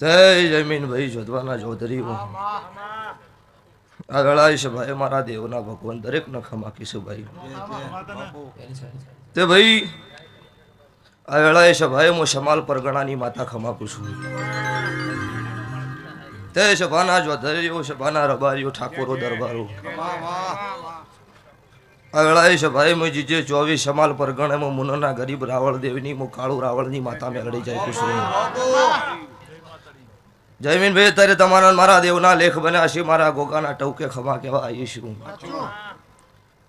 જય જમીનભાઈ જોધવાના ચૌધરી આ વેળાએ છે ભાઈ મારા દેવના ભગવાન દરેક ન ખમાકીશું ભાઈ તે ભાઈ આ વેળાએ છે ભાઈ હું શમાલ પરગણાની માતા ખમાકું છું તે સભાના જોધરીઓ સભાના રબારીઓ ઠાકોરો દરબારો આ વેળાએ છે ભાઈ હું જીજે 24 શમાલ પરગણામાં મુનના ગરીબ રાવળ દેવની હું કાળુ રાવળની માતા મેળડી જાય છું જયમીનભાઈ અત્યારે તમારા મારા દેવના લેખ બન્યા છે મારા ગોગાના ટવકે ખમા કેવા આવીશું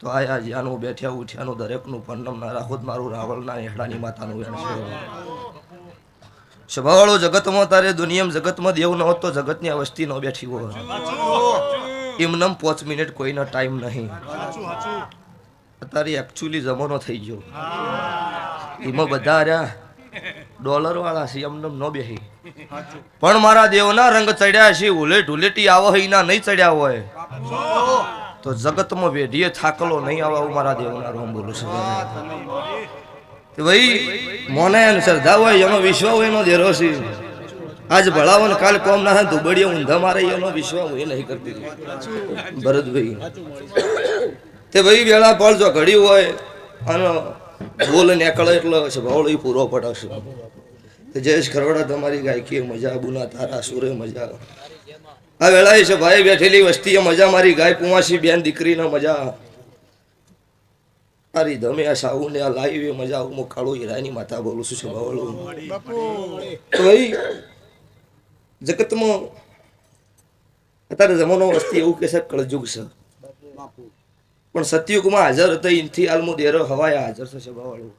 તો આયા જ્યાંનું બેઠ્યા ઉઠ્યાનું દરેકનું પન્નમ ના રાહુદ મારું રાવળના હેડાની માતાનું વેણ છે સ્વભાવવાળો જગતમાં તારે દુનિયામાં જગતમાં દેવ ન હોત તો જગતની અવસ્થી ન બેઠી હોય એમનમ 5 મિનિટ કોઈનો ટાઈમ નહીં અત્યારે એકચ્યુઅલી જમાનો થઈ ગયો એમાં બધા રહ્યા ડોલર વાળા છે એમનમ ન બેહી પણ મારા દેવના રંગ ચડ્યા છે ઉલે ઢુલેટી આવો એના નહીં ચડ્યા હોય તો જગતમાં વેઢીએ થાકલો નહીં આવે મારા દેવના રોમ બોલું છું ભાઈ મોને શ્રદ્ધા હોય એનો વિશ્વાસ હોય એનો દેરો છે આજ ભળાવો ને કાલ કોમ ના દુબડીએ ઊંધા મારે એનો વિશ્વાસ હું એ નહીં કરતી ભરતભાઈ તે ભાઈ વેળા પળ જો ઘડી હોય અને બોલ નીકળે એટલે ભાવળો પૂરો પડાશે જયેશ ખરવડા તમારી ગાયકી મજા બુના તારા સુરે મજા આ વેળાએ છે ભાઈ બેઠેલી વસ્તીએ મજા મારી ગાય કુંવાસી બેન દીકરીને મજા અરે ધમે આ સાઉ ને આ લાઈવ મજા હું કાળો હીરાની માતા બોલું છું ભાવળો તો ભાઈ જગતમાં અત્યારે જમાનો વસ્તી એવું કે છે કળજુગ છે પણ સતયુગમાં હાજર હતા એનથી આલમુ દેરો હવાય હાજર થશે ભાવળો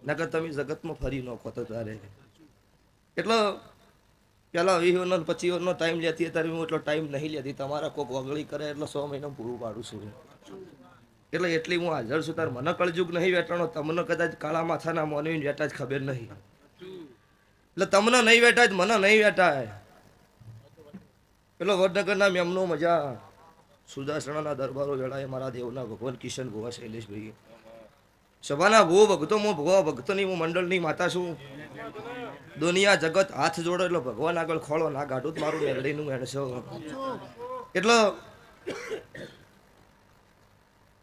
નકર તમે જગતમાં ફરી ન ખોતો તારે એટલે પેલા 20 નો 25 નો ટાઈમ લેતી અત્યારે હું એટલો ટાઈમ નહીં લેતી તમારા કોક વગળી કરે એટલે 100 મહિના પૂરું પાડું છું એટલે એટલી હું હાજર છું તાર મને કળજુગ નહીં વેટાણો તમને કદાચ કાળા માથાના મોને વેટા જ ખબર નહીં એટલે તમને નહીં વેટા જ મને નહીં વેટાય પેલો વડનગરના મેમનો મજા સુદાસણાના દરબારો વેળાએ મારા દેવના ભગવાન કિશન ભુવા શૈલેષભાઈ સભાના ભૂ ભક્તો હું ભગવા ભક્તોની હું મંડળની માતા છું દુનિયા જગત હાથ જોડો એટલે ભગવાન આગળ ખોળો ના ગાઢું મારું મેલડીનું મેણસો એટલે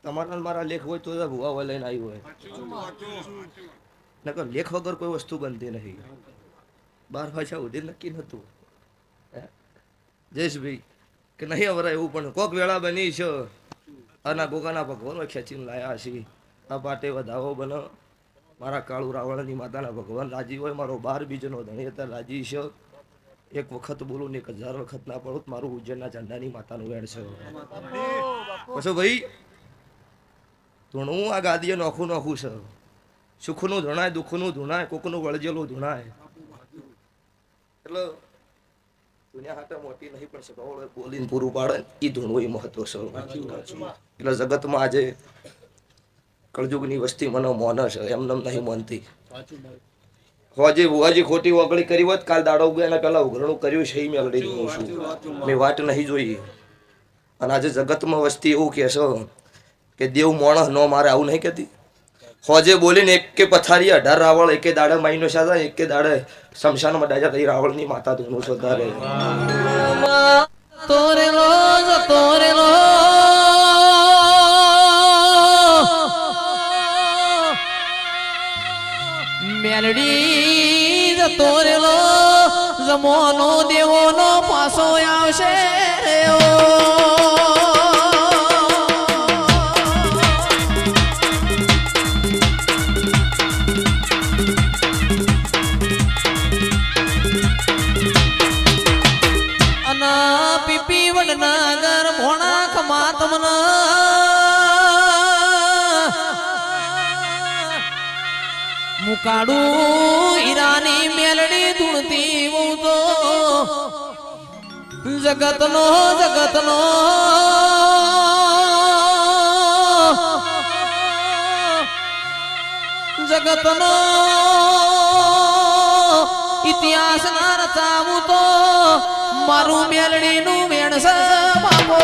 તમારા મારા લેખ હોય તો ભુવા લઈને આવી હોય નકર લેખ વગર કોઈ વસ્તુ બનતી નહીં 12 ભાષા સુધી નક્કી નતું જયેશભાઈ કે નહીં અવરાય એવું પણ કોક વેળા બની છે આના ગોગાના ભગવાન ખેંચીને લાયા છે આ પાટે વધાવો બનો મારા કાળુ રાવણની માતાના ભગવાન રાજી હોય મારો 12 બીજનો ધણી અત્યારે રાજી છે એક વખત બોલું ને 1000 વખત ના પડું મારું ઉજ્જૈનના ઝંડાની માતાનું વેણ છે પછી ભાઈ ધૂણું આ ગાદીએ નોખું નોખું છે સુખનું ધૂણાય દુઃખનું ધૂણાય કોકનું વળજેલું ધૂણાય એટલે દુનિયા હાથે મોટી નહીં પણ સભાવળો બોલીને પૂરું પાડે એ ધૂણવું એ મહત્વ છે એટલે જગતમાં આજે કળજુગની વસ્તી મને મોન છે એમનેમ નહીં માનતી હોજે બુવાજી ખોટી વગળી કરી હોત કાલ દાડો ગયા પેલા ઉઘરણું કર્યું છે એ મેળડી દઉં છું મેં વાટ નહીં જોઈ અને આજે જગતમાં વસ્તી એવું કહે છે કે દેવ માણસ ન મારે આવું નહીં કહેતી હોજે બોલીને એક કે પથારી 18 રાવળ એકે દાડે માઈનો સાદા એકે દાડે શમશાનમાં ડાજા થઈ રાવળની માતા ધૂણું છો તારે તોરેલો મેલડી તોરેલો જમોનો દેવોનો પાસો આવશે મુકાડું હીરાની મેલડી ધૂણતી હું તો જગતનો ઇતિહાસ ના રચાવું તો મારું મેલડીનું વેણ છે બાપો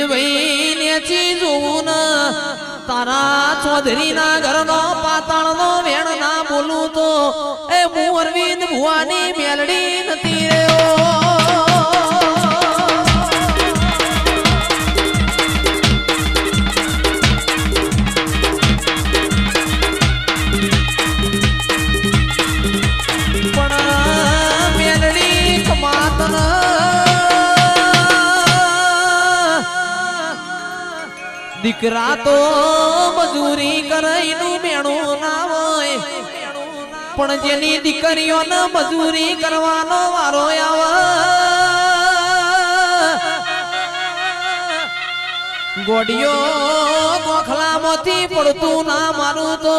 ભાઈ નેચી જોવું તારા ચૌધરી ના ઘરનો પાતાળ નો વેણ ના બોલું તો એ હું અરવિંદ ભુવાની મેલડી નથી રહ્યો દીકરા તો મજૂરી કરાઈનું મેણું ના હોય પણ જેની દીકરીઓને મજૂરી કરવાનો વારો આવે ગોડિયો ગોખલામાંથી પડતું ના મારું તો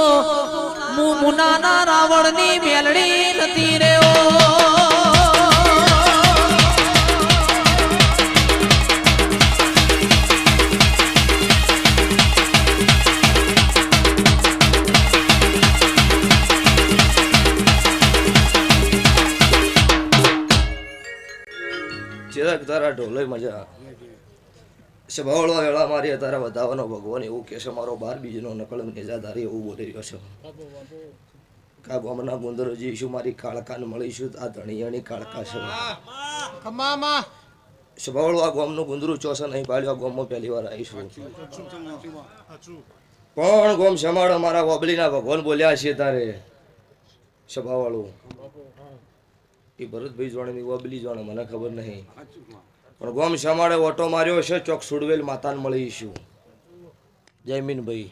હું મુનાના રાવણની મેલડી નથી રહ્યો ચિરાગ તારા ઢોલે મજા સ્વભાવળવા વેળા મારી તારા વધાવાનો ભગવાન એવું કે છે મારો 12 બીજનો નકળ નેજાધારી એવું બોલી રહ્યો છે કા ગોમના ગુંદરો જીશું મારી કાળકાને મળીશું આ ધણિયાની કાળકા છે કમામાં સ્વભાવળવા ગોમનું ગુંદરું ચોસા નહીં પાડ્યો ગોમમાં પહેલી વાર આવીશું પણ ગોમ સમાડો મારા વબલીના ભગવાન બોલ્યા છે તારે સ્વભાવવાળું એ ભરતભાઈ જોડે વબલી જોડે મને ખબર નહીં પણ ગોમ સમાડે ઓટો માર્યો છે ચોક સુડવેલ માતાને મળીશું જયમીનભાઈ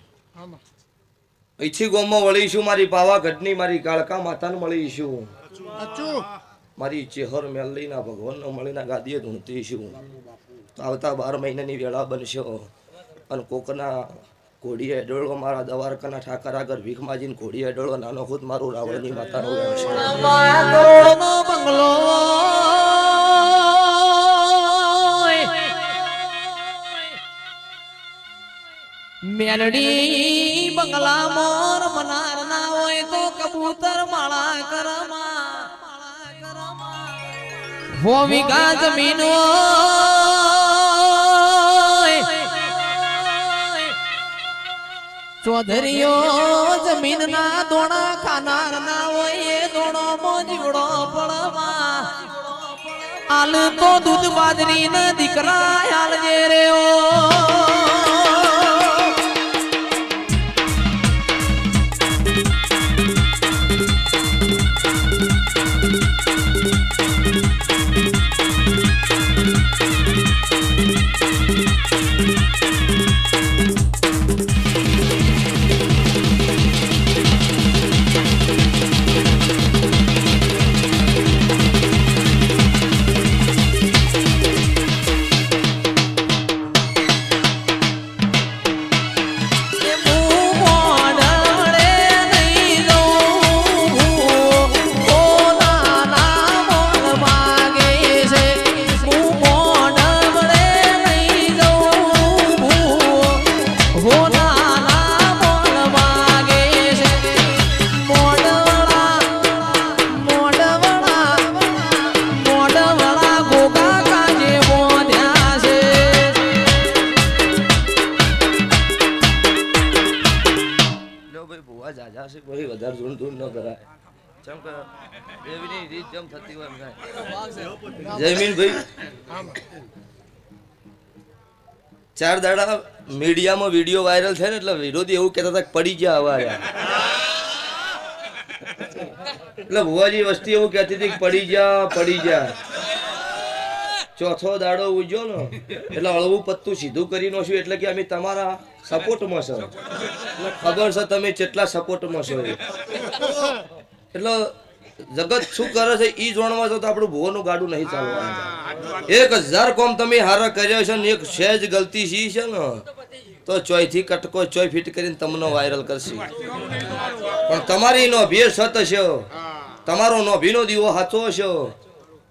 અહીંથી ગોમમાં વળીશું મારી પાવાગઢની મારી કાળકા માતાને મળીશું મારી ચેહર મેલડીના ભગવાનને મળીને ગાદીએ ધૂણતીશું તો આવતા 12 મહિનાની વેળા બનશો અને કોકના ઘોડી એડોળો મારા દવારકાના ઠાકર આગળ ભીખ માજીને ઘોડી એડોળો નાનો ખુદ મારું રાવણની માતાનો બંગલો મેલડી બંગલા મોર મનાર ના હોય તો કબૂતર માળા કરમાં હો વિઘા જમીનો ચૌધરીઓ જમીન ના દોણા ખાનાર ના હોય એ દોણો મોજીવડો પડવા આલ તો દૂધ બાજરી ને દીકરા હાલ જે રેઓ ચાર દાડા મીડિયામાં વિડીયો વાયરલ થાય ને એટલે વિરોધી એવું કહેતા હતા પડી ગયા હવા એટલે ભુવાજી વસ્તી એવું કહેતી હતી કે પડી જા ચોથો દાડો ઉજ્યો ને એટલે હળવું પત્તું સીધું કરી નોશું એટલે કે અમે તમારા સપોર્ટમાં છો એટલે ખબર છે તમે કેટલા સપોર્ટમાં છો એટલે જગત શું કરે છે ઈ જોણવા છો તો આપણું ભુવાનું ગાડું નહીં ચાલવાનું 1000 કોમ તમે હારા કર્યો છે ને એક સહેજ ગલતી સી છે ને તો ચોયથી કટકો ચોય ફીટ કરીને તમને વાયરલ કરશે પણ તમારી નો ભે સત છે તમારો નો ભીનો દીવો હાચો છે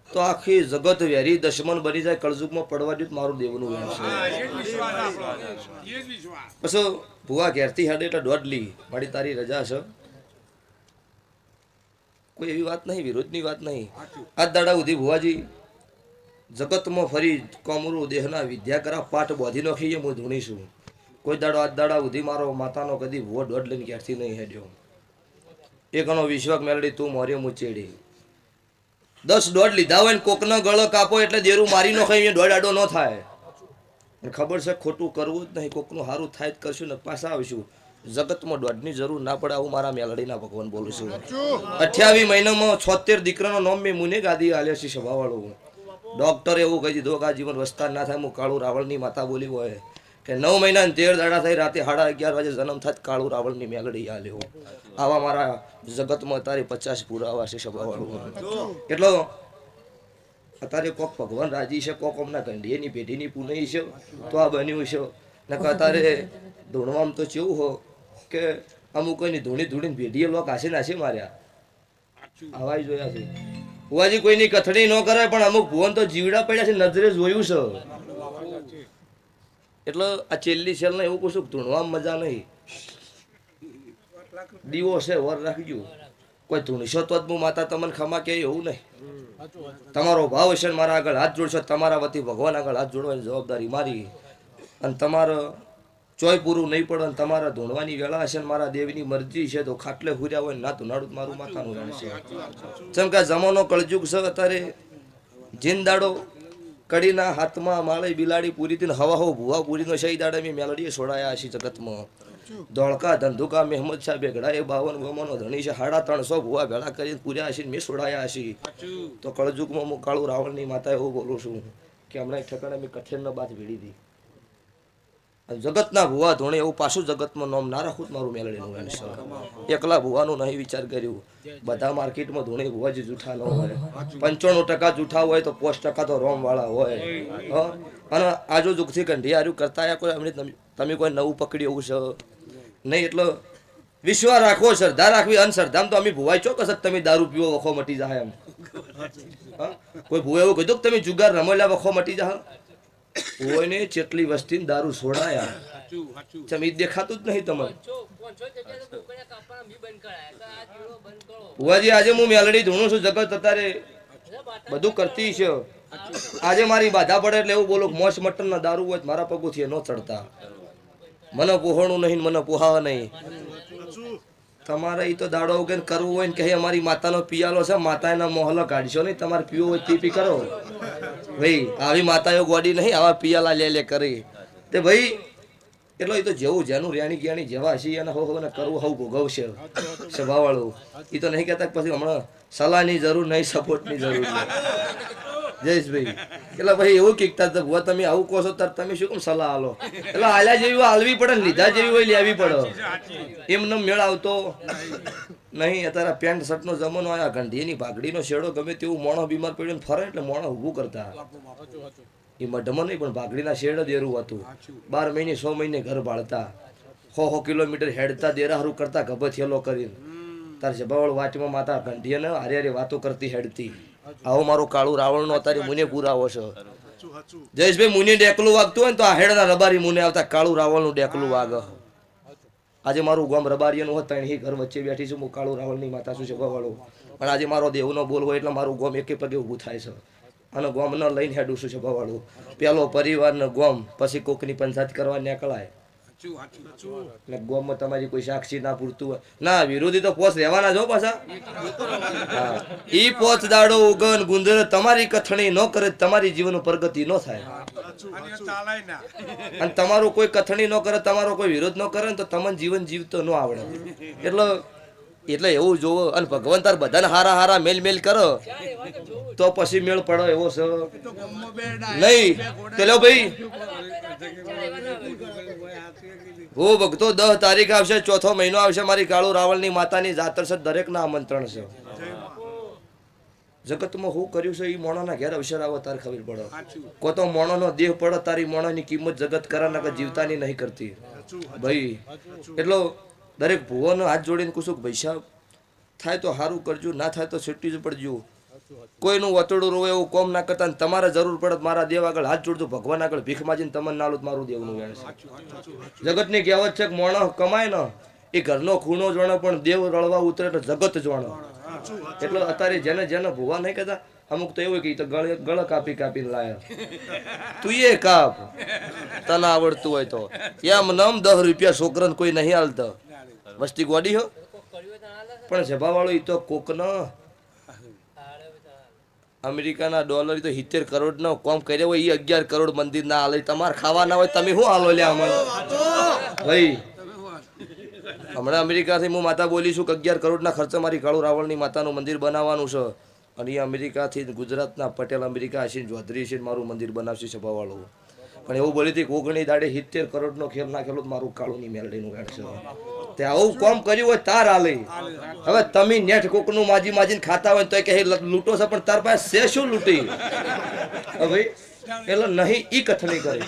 તો આખી જગત વેરી દશમન બની જાય કળજુગમાં પડવા દે મારું દેવનું વેણ છે પછી ભુવા ઘેરથી હાડે એટલે દોડલી મારી તારી રજા છે કોઈ એવી વાત નહીં વિરોધની વાત નહીં આજ દાડા સુધી ભુવાજી જગતમાં ફરી કોમરું દેહના વિદ્યા કરા પાઠ બોધી નાખીએ હું ધૂણીશું. કોઈ દાડો આજ દાડા સુધી મારો માતાનો કદી ભૂવો દોઢ લઈને ક્યારથી નહીં હેડ્યો. એકનો વિશ્વાસ મેળડી તું મોર્યો હું ચેડી 10 દોઢ લીધા હોય ને કોકનો ગળો કાપો એટલે દેરું મારી નો ખાઈ દોઢ આડો ન થાય. ખબર છે ખોટું કરવું જ નહીં, કોકનું સારું થાય જ કરશું ને પાછા આવીશું. જગતમાં દોઢની જરૂર ના પડે આવું મારા મેલડીના ભગવાન બોલું છું. 28 મહિનામાં 76 દીકરાનો નામ મેં મુને ગાદી આલ્યા છે સભાવાળો. ડોક્ટર એવું કહી દીધું કે આ જીવન વસ્તાર ના થાય. હું કાળુ રાવળની માતા બોલી હોય કે 9 મહિના 13 દાડા થઈ રાતે 11:30 વાગે જન્મ થાય કાળુ રાવળની મેલડી આલ્યો. આવા મારા જગતમાં તારે 50 પુરાવા છે સભાવાળો. એટલો અત્યારે કોક ભગવાન રાજી છે, કોક અમના કંઢીએની પેઢીની પુનઈ છે તો આ બન્યું છે. નકર તારે ધૂણવામાં તો કેવું હો કે અમુક કોઈની ધૂણીને પેઢીએ લોક આશે નાશે માર્યા. આવા જોયા છે. ભુવાજી કોઈની કથડી ન કરે પણ અમુક ભુવન તો જીવડા પડ્યા છે, નજરે જોયું છે. એટલે આ છેલ્લી છેલ એવું કશું ધૂણવામાં મજા નહીં. દીવો છે વર રાખજો, કોઈ ધૂણશો તો જ હું માતા તમને ખમા કે એવું નહીં. તમારો ભાવ હશે ને મારા આગળ હાથ જોડશો, તમારા વતી ભગવાન આગળ હાથ જોડવાની જવાબદારી મારી. અને તમારો ચોય પૂરું નહીં પડે, તમારા ધૂણવાની વેળા હશે ને મારા દેવની મરજી છે તો ખાટલે હુર્યા હોય ના ધૂણાડું મારું માથાનું રહેશે. જેમ કે જમાનો કળજુગ છે અત્યારે. જીનદાડો કડીના હાથમાં માળે બિલાડી પૂરી હતી હવા હો ભુવા પૂરીનો શહી દાડે મેં મેલડીએ છોડાયા હશે જગતમાં. ધોળકા ધંધુકા મહેમદ શાહ બેગડા એ 52 ગમોનો ધણી છે. 350 ભુવા ભેળા કરીને પૂર્યા હશે મેં છોડાયા હશે. તો કળજુગમાં હું કાળુ રાવણની માતા એવું બોલું છું કે હમણાં ઠેકાણે મેં કઠેરનો બાદ ભીડી હતી. જગતના ભુવા ધોણે એવું પાછું જગતમાં નામ ના રાખું મારું મેલડીનું વેણ છે. એકલા ભુવાનું નહીં વિચાર કર્યું. બધા માર્કેટમાં ધોણે ભુવાજી જૂઠા ન હોય. 95% જૂઠા હોય તો 5% તો રોમ વાળા હોય. અને આજો દુઃખથી કંઢી હાર્યું કરતા કોઈ અમને તમે કોઈ નવું પકડ્યું એવું છે નહીં. એટલે વિશ્વાસ રાખવો, શ્રદ્ધા રાખવી. અંધશ્રદ્ધામાં તો અમે ભુવાઈ ચોક્કસ તમે દારૂ પીવો વખો મટી જાય એમ. કોઈ ભુવા એવું કીધું કે તમે જુગાર રમેલા વખો મટી જાય. કોઈને જેટલી વસ્તી દારૂ છોડાયા ચમી દેખાતું જ નહીં તમને. ભુવાજી આજે હું મેલડી ધૂણું છું. જગત અત્યારે બધું કરતી છે. આજે મારી બાધા પડે એટલે એવું બોલું મોસ મટન ના દારૂ હોય મારા પગુથી ન ચડતા. મને પોહણું નહીં, મને પોહાવા નહીં. તમારે એ તો દાડો કે કરવું હોય ને કે અમારી માતાનો પિયાલો છે, માતા એના મોહલો કાઢશો નહીં. તમારે પીવો હોય તે પી કરો ભાઈ. આવી માતાઓ ગોડી નહીં આવા પિયાલા લે કરી તે ભાઈ. એટલો એ તો જેવું જેનું રેણી જ્ઞાની જેવા હશે એને હો ને કરવું હવું ભોગવશે સ્વભાવવાળું. એ તો નહીં કહેતા પછી હમણાં સલાહની જરૂર નહીં, સપોર્ટની જરૂર નહીં. જયેશભાઈ એટલે ભાઈ એવું કીકતા હતા ભુવા તમે આવું કહો છો તાર તમે શું કેમ સલાહ આલો. એટલે આલ્યા જેવી હાલવી પડે ને લીધા જેવી હોય લેવી પડે. એમને મેળ આવતો નહીં. અત્યારે પેન્ટ શર્ટનો જમાનો આવ્યા. ગંધીની ભાગડીનો શેડો ગમે તેવું મોણો બીમાર પડ્યો ફરે એટલે મોણો ઊભું કરતા. એ મઢમાં નહીં પણ ભાગડીના શેડ જ એરું હતું. 12 મહિને 6 મહિને ઘર ભાળતા. 100 કિલોમીટર હેડતા દેરાહરું કરતા ગભ થેલો કરીને. તાર જબાવળ વાટમાં માતા ગંઢીએ ને હારે હારે વાતો કરતી હેડતી. આવો મારો કાળુ રાવણનો અત્યારે મુને પુરાવો છે. જયેશભાઈ મુને ડેકલું વાગતું હોય ને તો આ હેડના રબારી મુને આવતા કાળુ રાવણનું ડેકલું વાગ. આજે મારું ગામ રબારીયાનું હોય ત્રણ ઘર વચ્ચે બેઠી છું. હું કાળુ રાવણની માતા છું સભાવાળો. પણ આજે મારો દેવનો બોલ હોય એટલે મારું ગામ એકે પગે ઊભું થાય છે. અને ગામ ન લઈને હેડું છું સભાવાળું. પેલો પરિવારનો ગામ પછી કોકની પંચાયત કરવા નીકળાય. એટલે ગામમાં તમારી કોઈ સાક્ષી ના પૂરતું હોય ના વિરોધી તો પોસ રહેવાના જો પાછા. ઈ પોચ દાડો ઉગન ગુંદર તમારી કથણી ન કરે તમારી જીવન પ્રગતિ ન થાય. અને તમારું કોઈ કથણી ન કરે, તમારો કોઈ વિરોધ ન કરે તો તમને જીવન જીવતો ન આવડે. એટલે એવું જોવો. અને ભગવાન તાર બધાને હારા હારા મેલ મેલ કરો તો પછી મેળ પડો એવો છે નહીં. પેલો ભાઈ હું ભક્તો 10 તારીખ આવશે, 4થો મહિનો આવશે. મારી કાળુ રાવણની માતાની જાતર છે. દરેક ના આમંત્રણ છે. જગતમાં હું કર્યું છે એ મોણાના ઘેર અવસર આવો તારે ખબર પડે. કો તો મોણાનો દેહ પડે તારી મોણાની કિંમત જગત કરાના કે જીવતાની નહીં કરતી ભાઈ. એટલો દરેક ભુવોનો હાથ જોડીને કુશું પૈસા થાય તો સારું કરજો, ના થાય તો છૂટી જ પડજો. કોઈનું વતડું રોવે એવું કોમ ના કરતા. તમારે જરૂર પડે મારા દેવ આગળ હાથ જોડજો, ભગવાન આગળ ભીખ માજીને તમને નાલું મારું દેવનું વેણ છે. જગતની કહેવત છે કે મોણો કમાય ને એ ઘરનો ખૂણો જોણે પણ દેવ રળવા ઉતરે એટલે જગત જોણે. એટલે અત્યારે જેને જેને ભુવા નહીં કહેતા અમુક તો એવું કે ઈ તો ગળ કાપી કાપીને લાયા તું એ કાપ તને આવડતું હોય તો એમ નમ 10 રૂપિયા છોકરાને કોઈ નહીં હાલતો વસ્તી ગોડી હો પણ સભા વાળો ઈ તો કોક ન અમેરિકાના ડોલર તો 70 કરોડ નો કોમ કર્યો હોય ઈ 11 કરોડ મંદિર ના હાલે તમારે ખાવા ના હોય તમે શું હાલો લ્યા અમને ભાઈ હમણાં અમેરિકાથી હું માતા બોલી છું કે 11 કરોડના ખર્ચે મારી કાળુ રાવળની માતાનું મંદિર બનાવવાનું છે અને એ અમેરિકાથી ગુજરાતના પટેલ અમેરિકા હસીને ચૌધરી હસીને મારું મંદિર બનાવશે સભાવાળો પણ એવું બોલી હતી કે ઓગણી દાડે 70 કરોડનો ખેલ નાખેલો મારું કાળુની મેલડીનું ગાંઠ છે તે આવું કોમ કર્યું હોય તાર હાલે હવે તમે નેટ કોકનું માજી માજીને ખાતા હોય તો કે લૂંટો છે પણ તાર પાસે છે શું લૂંટી હવે એટલે નહીં ઈ કથણી કરે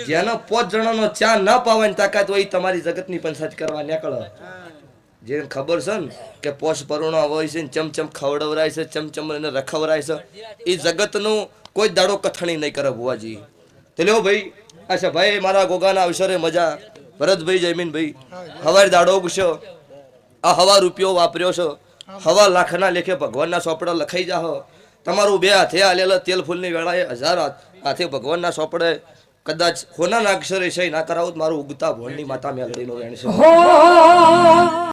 જેનો 5 જણાનો ચા ન પાવાની તાકાત હોય તમારી જગતની પંચાયત કરવા નીકળે જેને ખબર છે ને કે પોષ પરુણો હોય છે ચમચમ ખવડાવરાય છે ચમચમ એને રખવરાય છે એ જગતનું કોઈ દાડો કથણી નહીં કરે ભુવાજી તો લ્યો ભાઈ અચ્છા ભાઈ મારા ગોગાના અવસરે મજા ભરતભાઈ જયમીનભાઈ હવાર દાડો ઉગશો આ હવા રૂપિયો વાપર્યો છો હવા લાખના લેખે ભગવાનના સોપડા લખાઈ જાહો તમારું 2 હાથે આલેલા તેલ ફૂલની વેળાએ 1000 હાથે ભગવાનના સોપડે કદાચ હોના અક્ષરે સહી ના કરાવો મારું ઉગતા ભોળની માતા મેલડીનો વેણ છે